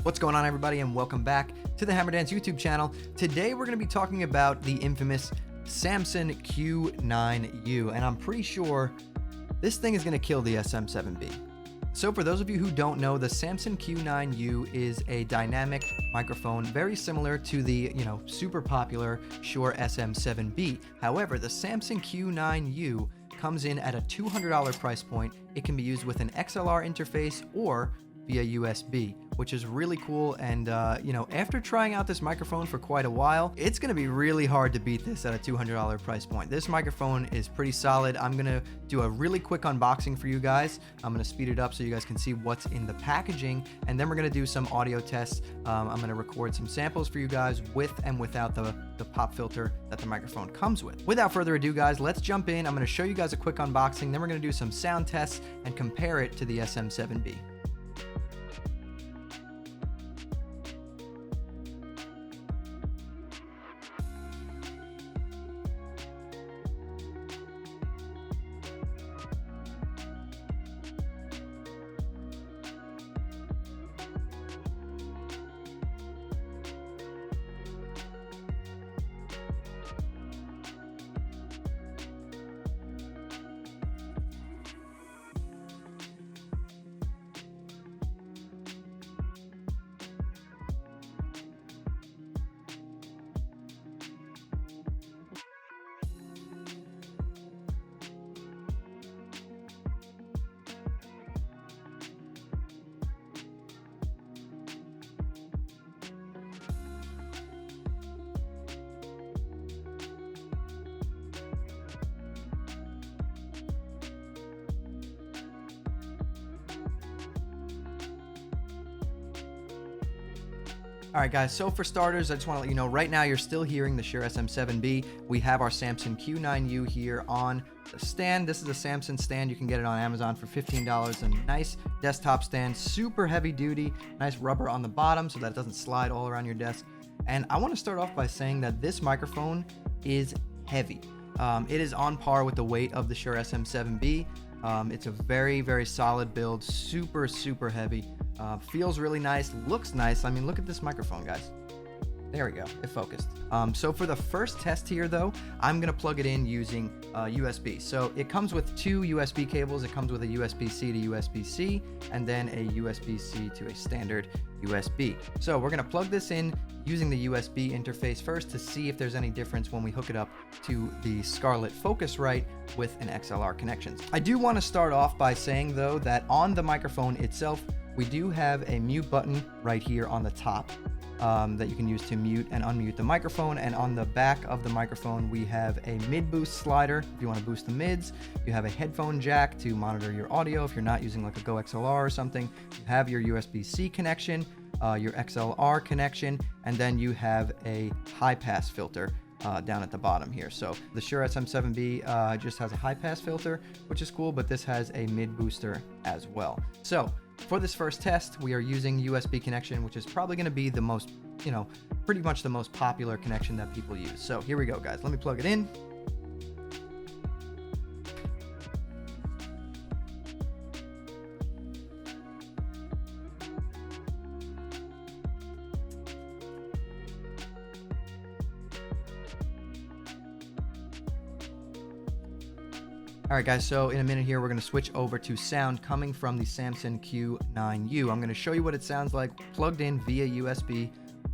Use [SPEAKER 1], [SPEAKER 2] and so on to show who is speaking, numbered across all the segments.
[SPEAKER 1] What's going on, everybody, and welcome back to the Hammer Dance YouTube channel. Today we're going to be talking about the infamous Samson Q9U, and I'm pretty sure this thing is going to kill the SM7B. So for those of you who don't know, the Samson Q9U is a dynamic microphone very similar to the, super popular Shure SM7B. However, the Samson Q9U comes in at a $200 price point. It can be used with an XLR interface or via USB, which is really cool. And after trying out this microphone for quite a while, it's going to be really hard to beat this at a $200 price point. This microphone is pretty solid. I'm going to do a really quick unboxing for you guys. I'm going to speed it up so you guys can see what's in the packaging, and then we're going to do some audio tests. I'm going to record some samples for you guys with and without the pop filter that the microphone comes with. Without further ado, guys, let's jump in. I'm going to show you guys a quick unboxing, then we're going to do some sound tests and compare it to the SM7B. All right, guys, so for starters, I just want to let you know right now you're still hearing the Shure SM7B. We have our Samson Q9U here on the stand. This is a Samson stand. You can get it on Amazon for $15. A nice desktop stand, super heavy duty, nice rubber on the bottom so that it doesn't slide all around your desk. And I want to start off by saying that this microphone is heavy. It is on par with the weight of the Shure SM7B. It's a very, very solid build, super, super heavy. Feels really nice, looks nice. I mean, look at this microphone, guys. There we go, it focused. So for the first test here, though, I'm gonna plug it in using USB. So it comes with two USB cables. It comes with a USB-C to USB-C, and then a USB-C to a standard USB. So we're gonna plug this in using the USB interface first to see if there's any difference when we hook it up to the Scarlett Focusrite with an XLR connection. I do want to start off by saying, though, that on the microphone itself, we do have a mute button right here on the top that you can use to mute and unmute the microphone. And on the back of the microphone, we have a mid boost slider if you want to boost the mids. You have a headphone jack to monitor your audio if you're not using like a Go XLR or something. You have your USB-C connection, your XLR connection, and then you have a high pass filter down at the bottom here. So the Shure SM7B just has a high pass filter, which is cool, but this has a mid booster as well. So for this first test, we are using USB connection, which is probably going to be the most, pretty much the most popular connection that people use. So here we go, guys. Let me plug it in. All right, guys, so in a minute here, we're going to switch over to sound coming from the Samson Q9U. I'm going to show you what it sounds like plugged in via USB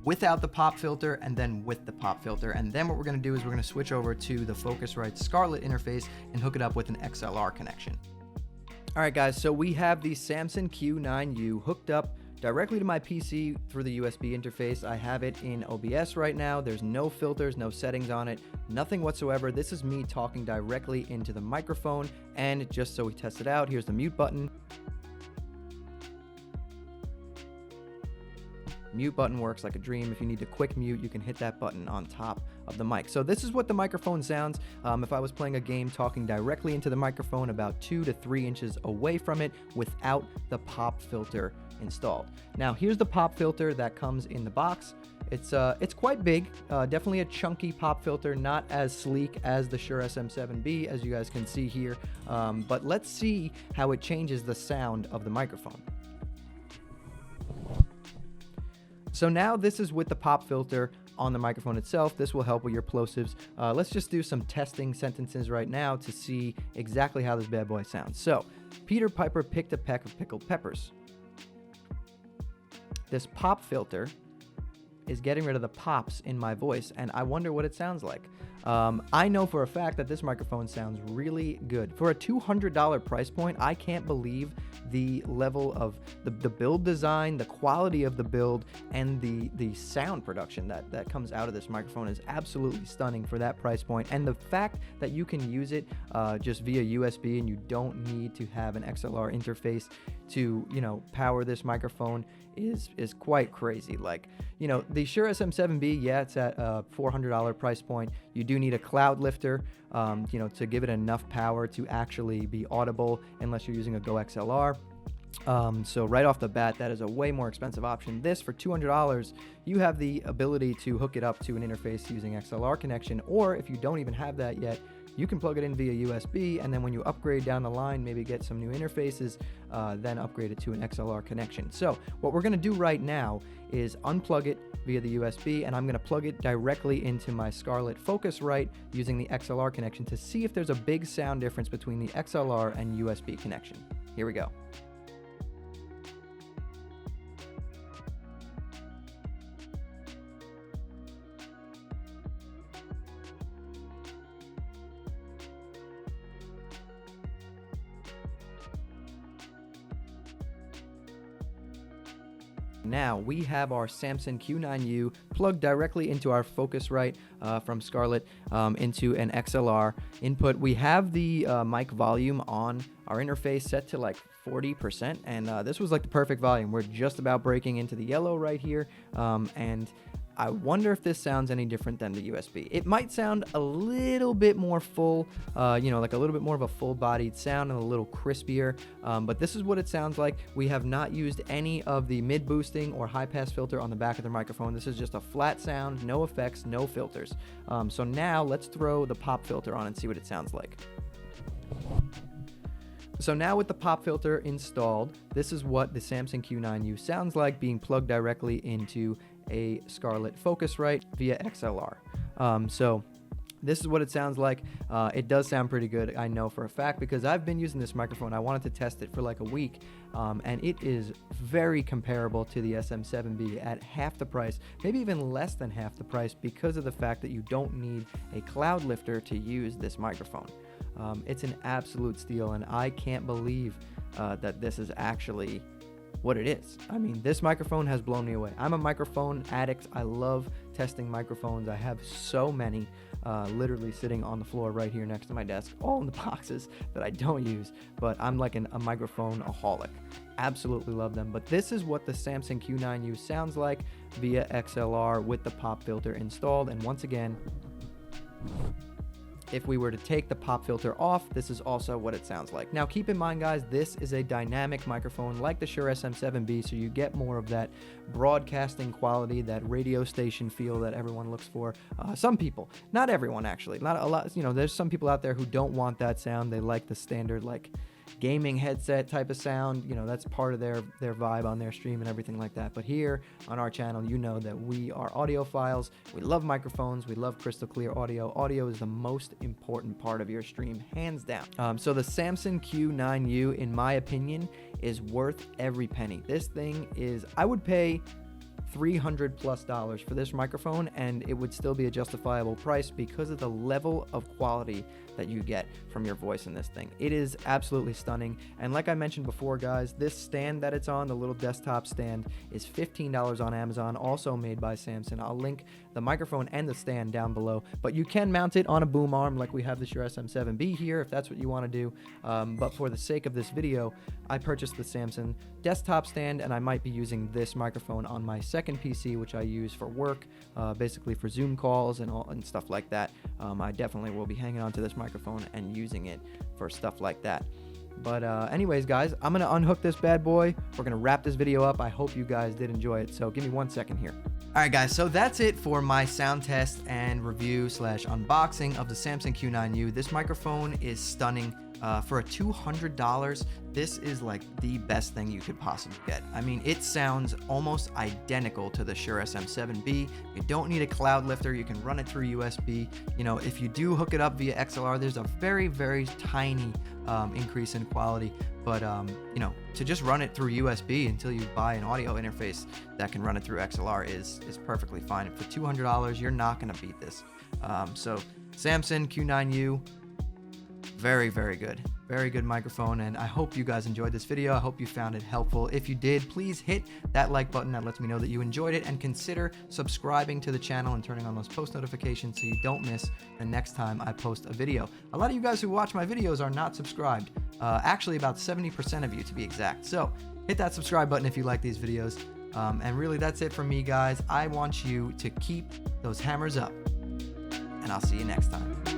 [SPEAKER 1] without the pop filter and then with the pop filter. And then what we're going to do is we're going to switch over to the Focusrite Scarlett interface and hook it up with an XLR connection. All right, guys, so we have the Samson Q9U hooked up directly to my PC through the USB interface. I have it in OBS right now. There's no filters, no settings on it, nothing whatsoever. This is me talking directly into the microphone. And just so we test it out, here's the mute button. Mute button works like a dream. If you need to quick mute, you can hit that button on top of the mic. So this is what the microphone sounds if I was playing a game talking directly into the microphone about 2 to 3 inches away from it without the pop filter installed. Now here's the pop filter that comes in the box. It's quite big, definitely a chunky pop filter, not as sleek as the Shure SM7B as you guys can see here, but let's see how it changes the sound of the microphone. So now this is with the pop filter on the microphone itself. This will help with your plosives. Let's just do some testing sentences right now to see exactly how this bad boy sounds. So, Peter Piper picked a peck of pickled peppers. This pop filter is getting rid of the pops in my voice, and I wonder what it sounds like. I know for a fact that this microphone sounds really good. For a $200 price point, I can't believe the level of the build design, the quality of the build, and the sound production that comes out of this microphone is absolutely stunning for that price point. And the fact that you can use it just via USB and you don't need to have an XLR interface to, power this microphone is quite crazy. Like, the Shure SM7B, yeah, it's at a $400 price point. You do need a cloud lifter, to give it enough power to actually be audible unless you're using a Go XLR. So right off the bat, that is a way more expensive option. This, for $200, you have the ability to hook it up to an interface using XLR connection, or if you don't even have that yet, you can plug it in via USB, and then when you upgrade down the line, maybe get some new interfaces, then upgrade it to an XLR connection. So what we're going to do right now is unplug it via the USB, and I'm going to plug it directly into my Scarlett Focusrite using the XLR connection to see if there's a big sound difference between the XLR and USB connection. Here we go. Now we have our Samson Q9U plugged directly into our Focusrite from Scarlett into an XLR input. We have the mic volume on our interface set to like 40%, and this was like the perfect volume. We're just about breaking into the yellow right here, and I wonder if this sounds any different than the USB. It might sound a little bit more full, like a little bit more of a full-bodied sound and a little crispier, but this is what it sounds like. We have not used any of the mid-boosting or high-pass filter on the back of the microphone. This is just a flat sound, no effects, no filters. So now let's throw the pop filter on and see what it sounds like. So now with the pop filter installed, this is what the Samson Q9U sounds like being plugged directly into a Scarlett Focusrite via XLR. So this is what it sounds like. It does sound pretty good, I know for a fact, because I've been using this microphone. I wanted to test it for like a week, and it is very comparable to the SM7B at half the price, maybe even less than half the price, because of the fact that you don't need a cloud lifter to use this microphone. It's an absolute steal, and I can't believe that this is actually what it is. I mean, this microphone has blown me away. I'm a microphone addict. I love testing microphones. I have so many literally sitting on the floor right here next to my desk, all in the boxes that I don't use, but I'm like a microphone-aholic. Absolutely love them. But this is what the Samson Q9U sounds like via XLR with the pop filter installed. And once again, if we were to take the pop filter off, this is also what it sounds like. Now, keep in mind, guys, this is a dynamic microphone like the Shure SM7B, so you get more of that broadcasting quality, that radio station feel that everyone looks for. Some people, not everyone actually, not a lot. There's some people out there who don't want that sound. They like the standard, like, gaming headset type of sound. That's part of their vibe on their stream and everything like that. But here on our channel, that we are audiophiles. We love microphones. We love crystal clear audio. Audio is the most important part of your stream, hands down. So the Samson Q9U, in my opinion, is worth every penny. This thing is, I would pay $300+ for this microphone, and it would still be a justifiable price because of the level of quality that you get from your voice in this thing. It is absolutely stunning. And like I mentioned before, guys, this stand that it's on, the little desktop stand, is $15 on Amazon, also made by Samson. I'll link the microphone and the stand down below, but you can mount it on a boom arm like we have the Shure SM7B here if that's what you want to do. But for the sake of this video, I purchased the Samson desktop stand, and I might be using this microphone on my second PC, which I use for work, basically for Zoom calls and stuff like that. I definitely will be hanging on to this microphone and using it for stuff like that. But anyways, guys, I'm going to unhook this bad boy. We're going to wrap this video up. I hope you guys did enjoy it, so give me 1 second here. All right, guys, so that's it for my sound test and review / unboxing of the Samson Q9U. This microphone is stunning. For a $200, this is like the best thing you could possibly get. I mean, it sounds almost identical to the Shure SM7B. You don't need a cloud lifter. You can run it through USB. You know, if you do hook it up via XLR, there's a very, very tiny increase in quality. But, you know, to just run it through USB until you buy an audio interface that can run it through XLR is perfectly fine. And for $200, you're not going to beat this. So Samson Q9U, very, very good. Very good microphone, and I hope you guys enjoyed this video. I hope you found it helpful. If you did, please hit that like button. That lets me know that you enjoyed it, and consider subscribing to the channel and turning on those post notifications so you don't miss the next time I post a video. A lot of you guys who watch my videos are not subscribed. Actually, about 70% of you to be exact. So hit that subscribe button if you like these videos. And really, that's it for me, guys. I want you to keep those hammers up, and I'll see you next time.